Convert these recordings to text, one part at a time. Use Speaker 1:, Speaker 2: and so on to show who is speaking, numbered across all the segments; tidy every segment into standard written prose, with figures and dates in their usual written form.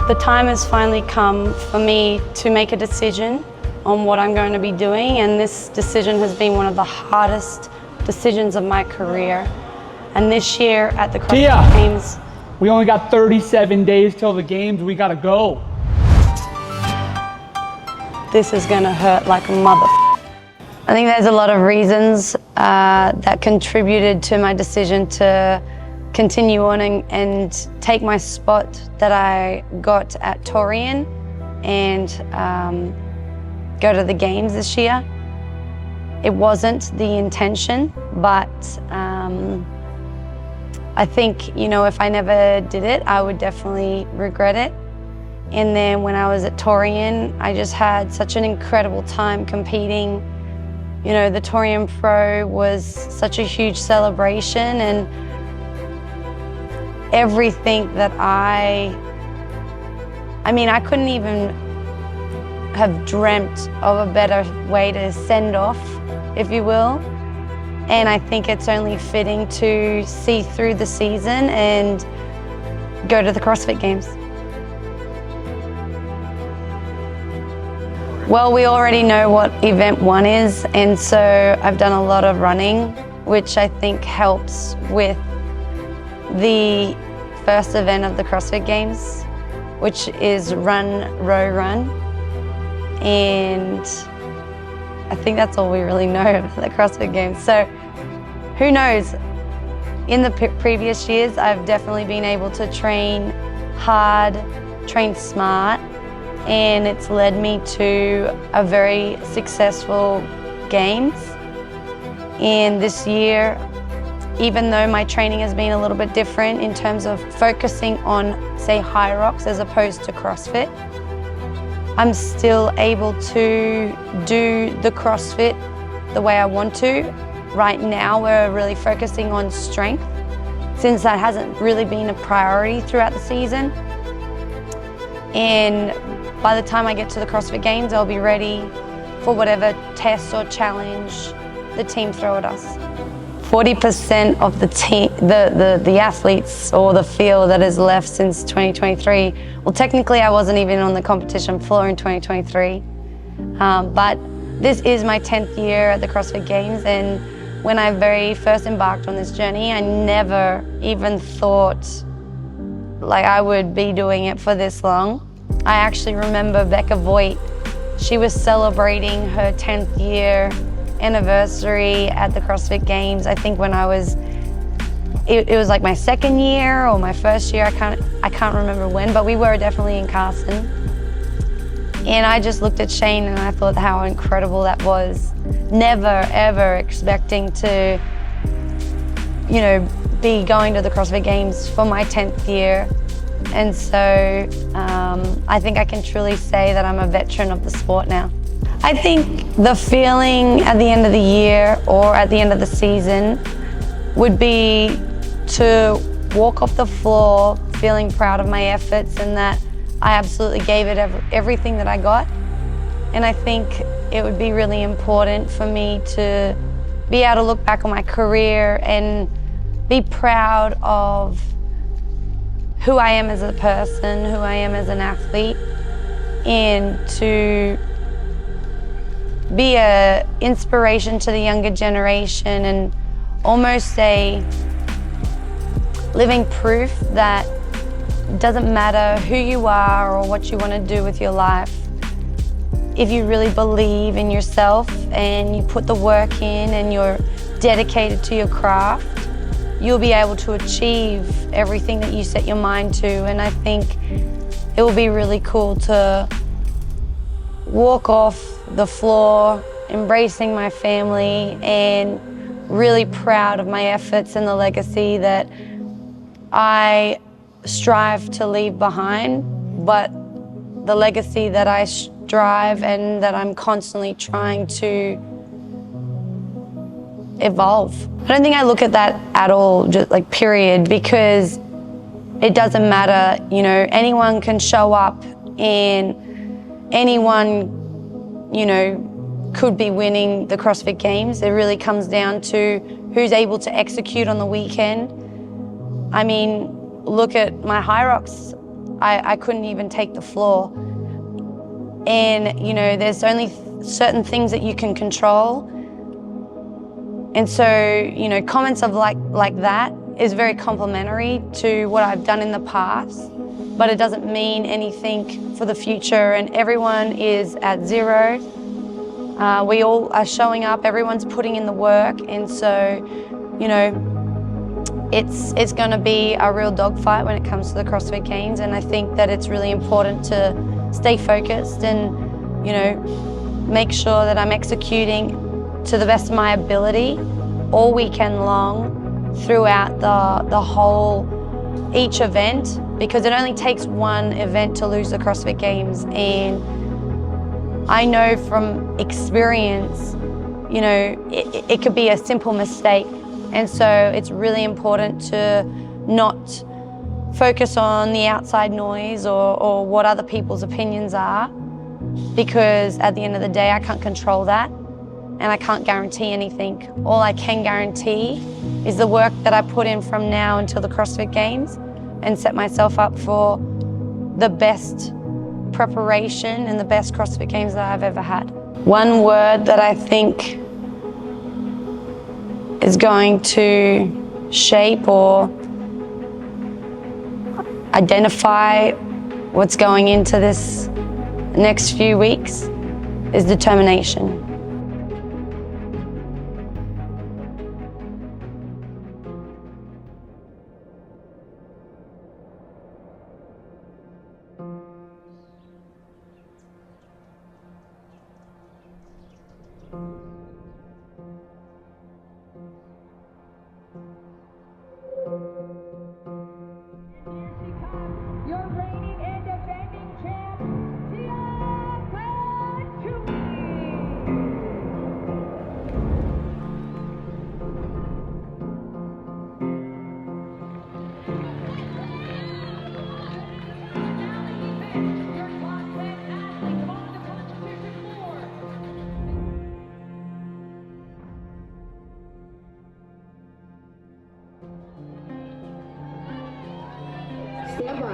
Speaker 1: The time has finally come for me to make a decision on what I'm going to be doing, and this decision has been one of the hardest decisions of my career. And this year at the Crossfit Games,
Speaker 2: we only got 37 days till the games. We gotta go.
Speaker 1: this is gonna hurt like a mother. I think there's a lot of reasons that contributed to my decision to continue on and take my spot that I got at Torian and go to the games this year. It wasn't the intention, but I think, you know, if I never did it, I would definitely regret it. And then when I was at Torian, I just had such an incredible time competing. You know, the Torian Pro was such a huge celebration, and everything that I mean, I couldn't even have dreamt of a better way to send off, if you will. And I think it's only fitting to see through the season and go to the CrossFit Games. Well, we already know what event 1 is, and so I've done a lot of running, which I think helps with the first event of the CrossFit Games, which is run, row, run. And I think that's all we really know about the CrossFit Games. So who knows? In the previous years, I've definitely been able to train hard, train smart, and it's led me to a very successful games. And this year, even though my training has been a little bit different in terms of focusing on, say, high rocks as opposed to CrossFit, I'm still able to do the CrossFit the way I want to. Right now, we're really focusing on strength, since that hasn't really been a priority throughout the season. And by the time I get to the CrossFit Games, I'll be ready for whatever test or challenge the team throw at us. 40% of the team, the athletes or the field that is left since 2023. Well, technically I wasn't even on the competition floor in 2023, but this is my 10th year at the CrossFit Games, and when I very first embarked on this journey, I never even thought like I would be doing it for this long. I actually remember Becca Voigt, she was celebrating her 10th year anniversary at the CrossFit Games. I think when it was like my second year or my first year, I can't remember when, but we were definitely in Carson. And I just looked at Shane and I thought how incredible that was. Never ever expecting to, you know, be going to the CrossFit Games for my 10th year. And so I think I can truly say that I'm a veteran of the sport now. I think the feeling at the end of the year or at the end of the season would be to walk off the floor feeling proud of my efforts and that I absolutely gave it everything that I got. And I think it would be really important for me to be able to look back on my career and be proud of who I am as a person, who I am as an athlete, and to be an inspiration to the younger generation and almost a living proof that it doesn't matter who you are or what you want to do with your life. If you really believe in yourself and you put the work in and you're dedicated to your craft, you'll be able to achieve everything that you set your mind to. And I think it will be really cool to walk off the floor, embracing my family, and really proud of my efforts and the legacy that I strive to leave behind, but the legacy that I strive and that I'm constantly trying to evolve. I don't think I look at that at all, just like period, because it doesn't matter, you know, anyone can show up and anyone, you know, could be winning the CrossFit Games. It really comes down to who's able to execute on the weekend. I mean, look at my high rocks I couldn't even take the floor. And, you know, there's only certain things that you can control. And so, you know, comments of like that is very complimentary to what I've done in the past, but it doesn't mean anything for the future, and everyone is at zero. We all are showing up, everyone's putting in the work, and so, you know, it's going to be a real dogfight when it comes to the CrossFit Games, and I think that it's really important to stay focused and, you know, make sure that I'm executing to the best of my ability all weekend long throughout the whole, each event, because it only takes one event to lose the CrossFit Games. And I know from experience, you know, it could be a simple mistake. And so it's really important to not focus on the outside noise or what other people's opinions are, because at the end of the day, I can't control that and I can't guarantee anything. All I can guarantee is the work that I put in from now until the CrossFit Games and set myself up for the best preparation and the best CrossFit Games that I've ever had. One word that I think is going to shape or identify what's going into this next few weeks is determination.
Speaker 3: Your reigning and defending champ, Stand by.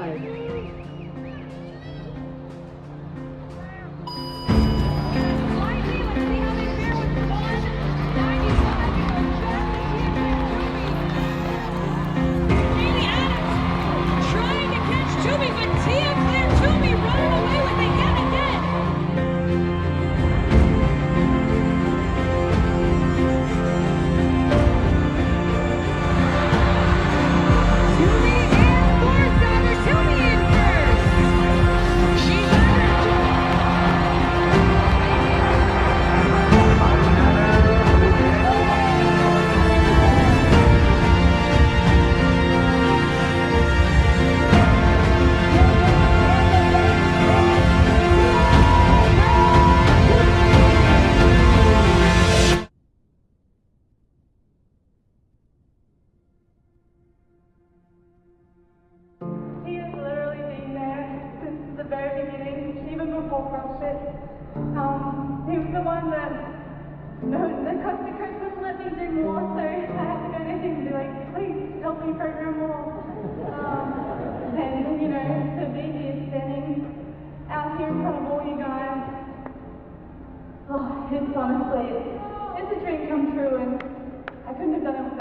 Speaker 3: Trying to catch Toomey, but Tia-Clair Toomey running away with it yet again. Toomey and Forsyther. Toomey in first. She's
Speaker 4: He has literally been there since the very beginning, even before CrossFit. He was the one that, the CrossFit coach wouldn't let me do more, so I had to go to him and be like, please help me program more. And, you know, to be here standing out here in front of all you guys, it's honestly, it's a dream come true, and I couldn't have done it